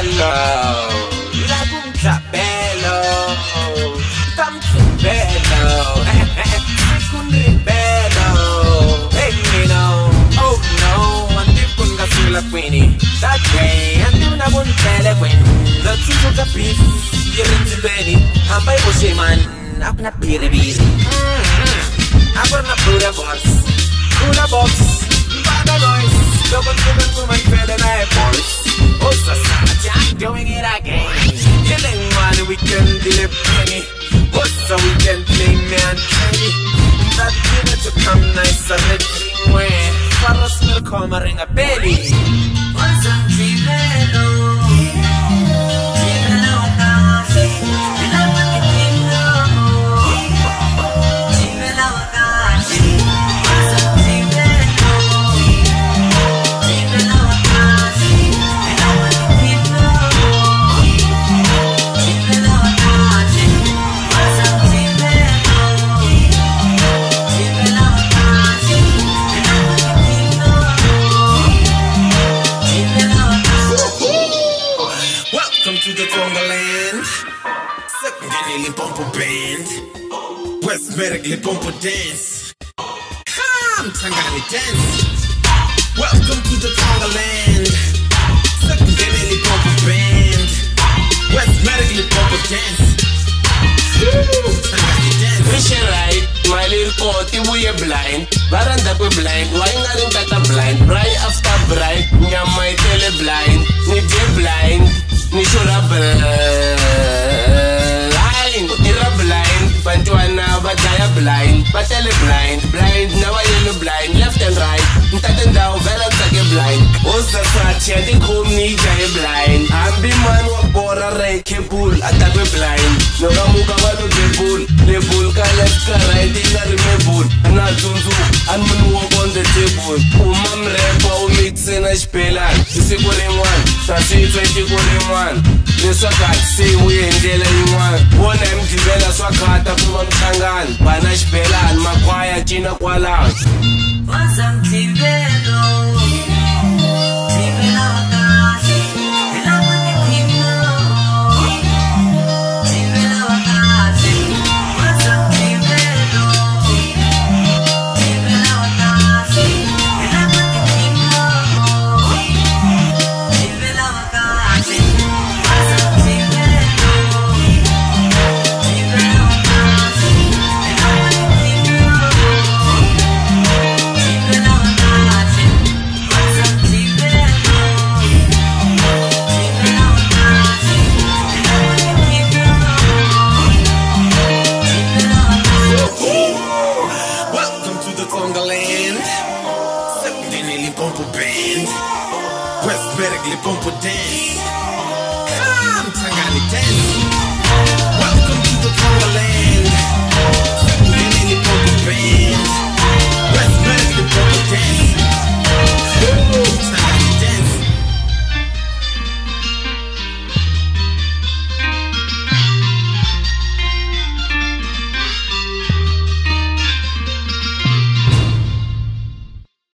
Hello, la punta bello, tanto bello, un ribello, hey no, oh no, andi con la sulla quindi, that way, andi una buntele quindi, lo tipo capis, ieri bene, ambai voce man, apna pire busy, apna pura box, bada noise, double woman fell my voice. Osa Jack doing it again. Killing one weekend, the penny. Osa weekend, play me and trendy. That dinner to come nice and letting way. For us, we'll come a ring a belly. Osa Trivelo. West Medically Pompo Dance. Come, Tangani Dance. Welcome to the Tongaland. Secondary Pompo Band. West Medically Pompo Dance. Tangani Dance. Vision right, my little party, we are blind. Baranda we blind, why not in that blind? Bright after bright, nya my tele blind. Ni je blind, ni shura blind. Ira blind, Bantuana, Bataya blind, Batele blind, blind, now I yellow blind, left and right, Tatten down, balance again blind. What's the scratch? I think home need a blind. I'm be man wa bora reke bull, attack we blind. No Ramuka wano de bull, the bull ka left ka right, in a bull, and I tunzu, and man walk on the table. Umam repa, mix in a spelan, this is what in one, that's it 20 one. This is what say we in jail one. One empty bella swakata from Tangan, Banash Bella and Makwaya Gina Kuala. Wasam Tivelo. West Medically Pompo Dance. Come, Tangani Dance. Welcome to the Tongaland. Secondary Pompo Band.